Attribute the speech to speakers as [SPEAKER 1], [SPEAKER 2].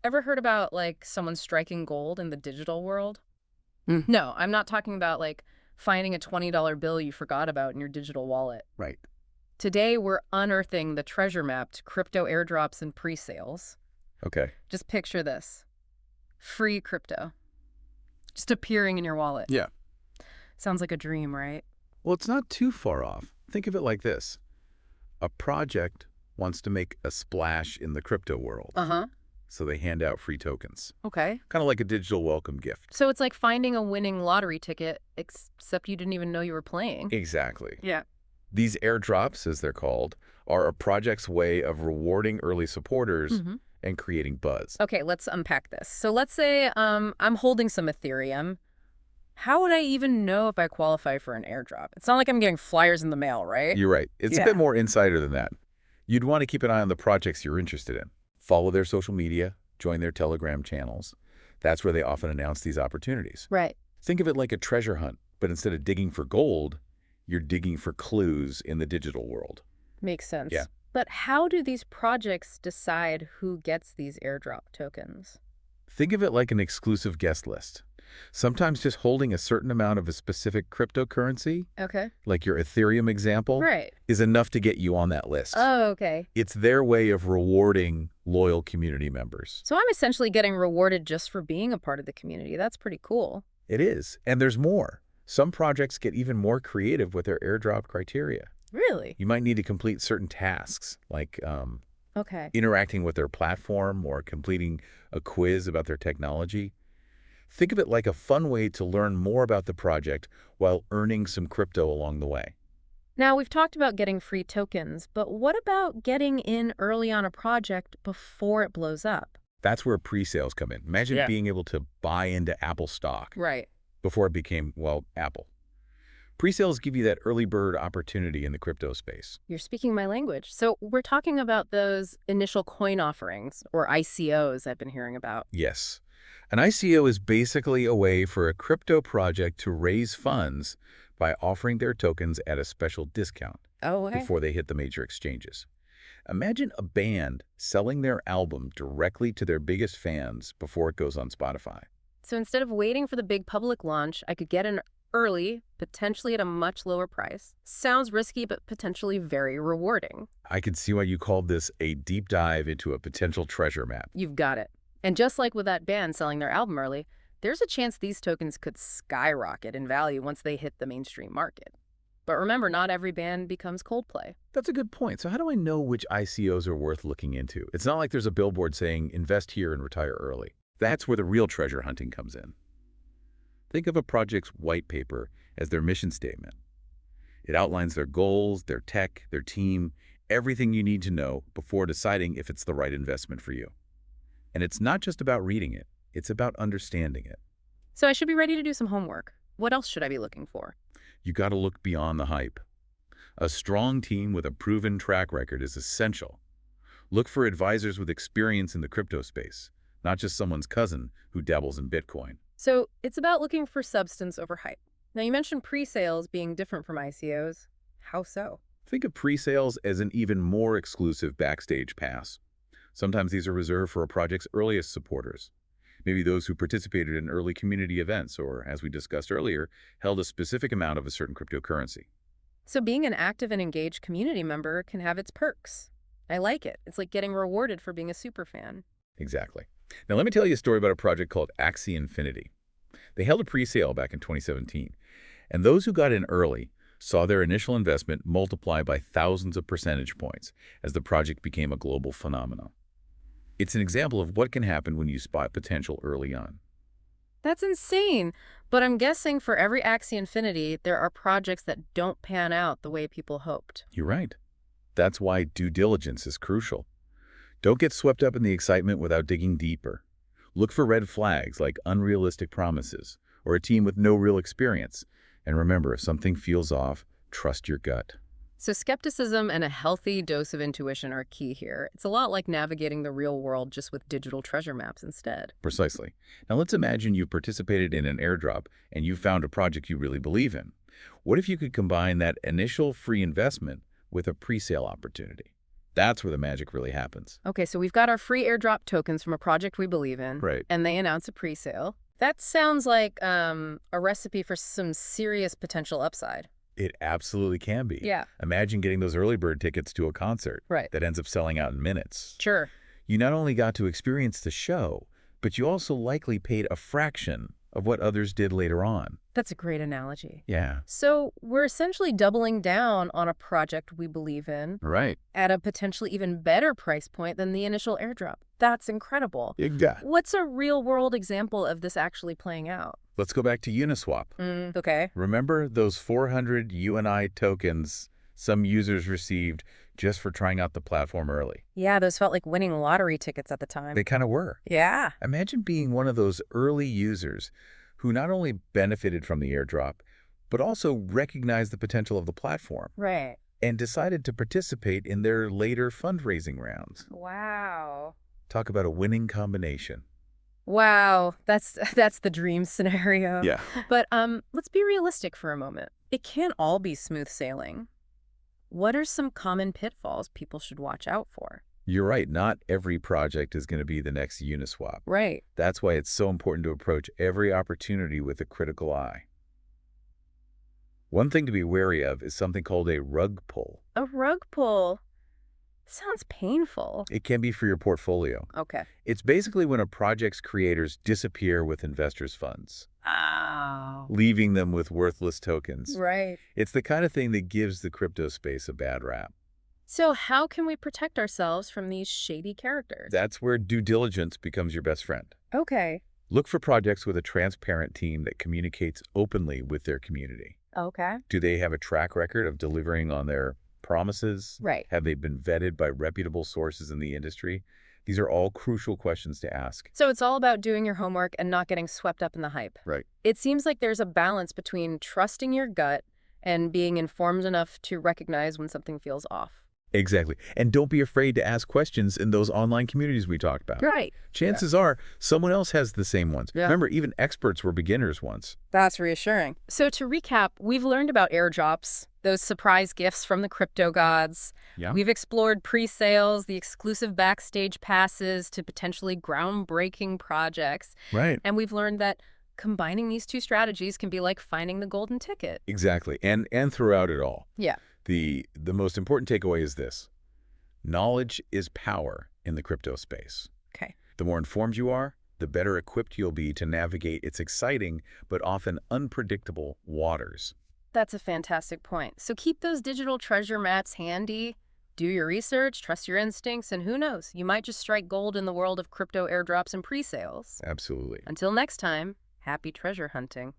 [SPEAKER 1] Ever heard about, like, someone striking gold in the digital world?
[SPEAKER 2] Mm.
[SPEAKER 1] No, I'm not talking about, like, finding a $20 bill you forgot about in your digital wallet.
[SPEAKER 2] Right.
[SPEAKER 1] Today, we're unearthing the treasure map to crypto airdrops and pre-sales.
[SPEAKER 2] Okay.
[SPEAKER 1] Just picture this. Free crypto. Just appearing in your wallet.
[SPEAKER 2] Yeah.
[SPEAKER 1] Sounds like a dream, right?
[SPEAKER 2] Well, it's not too far off. Think of it like this. A project wants to make a splash in the crypto world,
[SPEAKER 1] Uh-huh.
[SPEAKER 2] so they hand out free tokens.
[SPEAKER 1] Okay.
[SPEAKER 2] Kind of like a digital welcome gift.
[SPEAKER 1] So it's like finding a winning lottery ticket, except you didn't even know you were playing.
[SPEAKER 2] Exactly.
[SPEAKER 1] Yeah.
[SPEAKER 2] These airdrops, as they're called, are a project's way of rewarding early supporters
[SPEAKER 1] Mm-hmm.
[SPEAKER 2] and creating buzz.
[SPEAKER 1] Okay, let's unpack this. So let's say I'm holding some Ethereum. How would I even know if I qualify for an airdrop? It's not like I'm getting flyers in the mail, right?
[SPEAKER 2] You're right. It's a
[SPEAKER 1] Yeah.
[SPEAKER 2] bit more insider than that. You'd want to keep an eye on the projects you're interested in. Follow their social media, join their Telegram channels. That's where they often announce these opportunities.
[SPEAKER 1] Right.
[SPEAKER 2] Think of it like a treasure hunt, but instead of digging for gold, you're digging for clues in the digital world.
[SPEAKER 1] Makes sense.
[SPEAKER 2] Yeah.
[SPEAKER 1] But how do these projects decide who gets these airdrop tokens?
[SPEAKER 2] Think of it like an exclusive guest list. Sometimes just holding a certain amount of a specific cryptocurrency,
[SPEAKER 1] Okay.
[SPEAKER 2] like your Ethereum example,
[SPEAKER 1] Right.
[SPEAKER 2] is enough to get you on that list.
[SPEAKER 1] Oh, okay.
[SPEAKER 2] It's their way of rewarding loyal community members.
[SPEAKER 1] So I'm essentially getting rewarded just for being a part of the community. That's pretty cool.
[SPEAKER 2] It is. And there's more. Some projects get even more creative with their airdrop criteria.
[SPEAKER 1] Really?
[SPEAKER 2] You might need to complete certain tasks, like
[SPEAKER 1] Okay.
[SPEAKER 2] interacting with their platform or completing a quiz about their technology. Think of it like a fun way to learn more about the project while earning some crypto along the way.
[SPEAKER 1] Now, we've talked about getting free tokens, but what about getting in early on a project before it blows up?
[SPEAKER 2] That's where pre-sales come in. Imagine
[SPEAKER 1] Yeah.
[SPEAKER 2] being able to buy into Apple stock
[SPEAKER 1] Right.
[SPEAKER 2] before it became, well, Apple. Pre-sales give you that early bird opportunity in the crypto space.
[SPEAKER 1] You're speaking my language. So we're talking about those initial coin offerings, or ICOs I've been hearing about.
[SPEAKER 2] Yes. An ICO is basically a way for a crypto project to raise funds by offering their tokens at a special discount
[SPEAKER 1] Oh, okay.
[SPEAKER 2] before they hit the major exchanges. Imagine a band selling their album directly to their biggest fans before it goes on Spotify.
[SPEAKER 1] So instead of waiting for the big public launch, I could get in early, potentially at a much lower price. Sounds risky, but potentially very rewarding.
[SPEAKER 2] I can see why you called this a deep dive into a potential treasure map.
[SPEAKER 1] You've got it. And just like with that band selling their album early, there's a chance these tokens could skyrocket in value once they hit the mainstream market. But remember, not every band becomes Coldplay.
[SPEAKER 2] That's a good point. So how do I know which ICOs are worth looking into? It's not like there's a billboard saying, invest here and retire early. That's where the real treasure hunting comes in. Think of a project's white paper as their mission statement. It outlines their goals, their tech, their team, everything you need to know before deciding if it's the right investment for you. And it's not just about reading it, it's about understanding it.
[SPEAKER 1] So I should be ready to do some homework. What else should I be looking for?
[SPEAKER 2] You got to look beyond the hype. A strong team with a proven track record is essential. Look for advisors with experience in the crypto space, not just someone's cousin who dabbles in Bitcoin.
[SPEAKER 1] So it's about looking for substance over hype. Now, you mentioned pre-sales being different from ICOs. How so?
[SPEAKER 2] Think of pre-sales as an even more exclusive backstage pass. Sometimes these are reserved for a project's earliest supporters. Maybe those who participated in early community events or, as we discussed earlier, held a specific amount of a certain cryptocurrency.
[SPEAKER 1] So being an active and engaged community member can have its perks. I like it. It's like getting rewarded for being a super fan.
[SPEAKER 2] Exactly. Now let me tell you a story about a project called Axie Infinity. They held a pre-sale back in 2017, and those who got in early saw their initial investment multiply by thousands of percentage points as the project became a global phenomenon. It's an example of what can happen when you spot potential early on.
[SPEAKER 1] That's insane. But I'm guessing for every Axie Infinity, there are projects that don't pan out the way people hoped.
[SPEAKER 2] You're right. That's why due diligence is crucial. Don't get swept up in the excitement without digging deeper. Look for red flags like unrealistic promises or a team with no real experience. And remember, if something feels off, trust your gut.
[SPEAKER 1] So skepticism and a healthy dose of intuition are key here. It's a lot like navigating the real world just with digital treasure maps instead.
[SPEAKER 2] Precisely. Now let's imagine you participated in an airdrop and you found a project you really believe in. What if you could combine that initial free investment with a pre-sale opportunity? That's where the magic really happens.
[SPEAKER 1] Okay, so we've got our free airdrop tokens from a project we believe in.
[SPEAKER 2] Right.
[SPEAKER 1] And they announce a pre-sale. That sounds like a recipe for some serious potential upside.
[SPEAKER 2] It absolutely can be.
[SPEAKER 1] Yeah.
[SPEAKER 2] Imagine getting those early bird tickets to a concert
[SPEAKER 1] Right.
[SPEAKER 2] that ends up selling out in minutes.
[SPEAKER 1] Sure.
[SPEAKER 2] You not only got to experience the show, but you also likely paid a fraction of what others did later on.
[SPEAKER 1] That's a great analogy.
[SPEAKER 2] Yeah.
[SPEAKER 1] So we're essentially doubling down on a project we believe in
[SPEAKER 2] Right.
[SPEAKER 1] at a potentially even better price point than the initial airdrop. That's incredible.
[SPEAKER 2] Exactly.
[SPEAKER 1] What's a real-world example of this actually playing out?
[SPEAKER 2] Let's go back to Uniswap.
[SPEAKER 1] Okay.
[SPEAKER 2] Remember those 400 UNI tokens some users received just for trying out the platform early?
[SPEAKER 1] Yeah, those felt like winning lottery tickets at the time.
[SPEAKER 2] They kind of were.
[SPEAKER 1] Yeah.
[SPEAKER 2] Imagine being one of those early users who not only benefited from the airdrop, but also recognized the potential of the platform
[SPEAKER 1] Right.
[SPEAKER 2] and decided to participate in their later fundraising rounds.
[SPEAKER 1] Wow.
[SPEAKER 2] Talk about a winning combination.
[SPEAKER 1] Wow, that's the dream scenario.
[SPEAKER 2] Yeah.
[SPEAKER 1] But let's be realistic for a moment. It can't all be smooth sailing. What are some common pitfalls people should watch out for?
[SPEAKER 2] You're right. Not every project is going to be the next Uniswap.
[SPEAKER 1] Right.
[SPEAKER 2] That's why it's so important to approach every opportunity with a critical eye. One thing to be wary of is something called a rug pull.
[SPEAKER 1] A rug pull. Sounds painful.
[SPEAKER 2] It can be for your portfolio.
[SPEAKER 1] Okay.
[SPEAKER 2] It's basically when a project's creators disappear with investors' funds,
[SPEAKER 1] Oh.
[SPEAKER 2] leaving them with worthless tokens.
[SPEAKER 1] Right.
[SPEAKER 2] It's the kind of thing that gives the crypto space a bad rap.
[SPEAKER 1] So how can we protect ourselves from these shady characters?
[SPEAKER 2] That's where due diligence becomes your best friend.
[SPEAKER 1] Okay.
[SPEAKER 2] Look for projects with a transparent team that communicates openly with their community.
[SPEAKER 1] Okay.
[SPEAKER 2] Do they have a track record of delivering on their promises?
[SPEAKER 1] Right.
[SPEAKER 2] Have they been vetted by reputable sources in the industry? These are all crucial questions to ask.
[SPEAKER 1] So it's all about doing your homework and not getting swept up in the hype.
[SPEAKER 2] Right.
[SPEAKER 1] It seems like there's a balance between trusting your gut and being informed enough to recognize when something feels off.
[SPEAKER 2] Exactly. And don't be afraid to ask questions in those online communities we talked about.
[SPEAKER 1] Right.
[SPEAKER 2] Chances are someone else has the same ones.
[SPEAKER 1] Yeah.
[SPEAKER 2] Remember, even experts were beginners once.
[SPEAKER 1] That's reassuring. So to recap, we've learned about airdrops, those surprise gifts from the crypto gods.
[SPEAKER 2] Yeah.
[SPEAKER 1] We've explored pre-sales, the exclusive backstage passes to potentially groundbreaking projects.
[SPEAKER 2] Right.
[SPEAKER 1] And we've learned that combining these two strategies can be like finding the golden ticket.
[SPEAKER 2] Exactly. And throughout it all.
[SPEAKER 1] Yeah.
[SPEAKER 2] The most important takeaway is this. Knowledge is power in the crypto space.
[SPEAKER 1] Okay.
[SPEAKER 2] The more informed you are, the better equipped you'll be to navigate its exciting but often unpredictable waters.
[SPEAKER 1] That's a fantastic point. So keep those digital treasure maps handy, do your research, trust your instincts, and who knows, you might just strike gold in the world of crypto airdrops and pre-sales.
[SPEAKER 2] Absolutely.
[SPEAKER 1] Until next time, happy treasure hunting.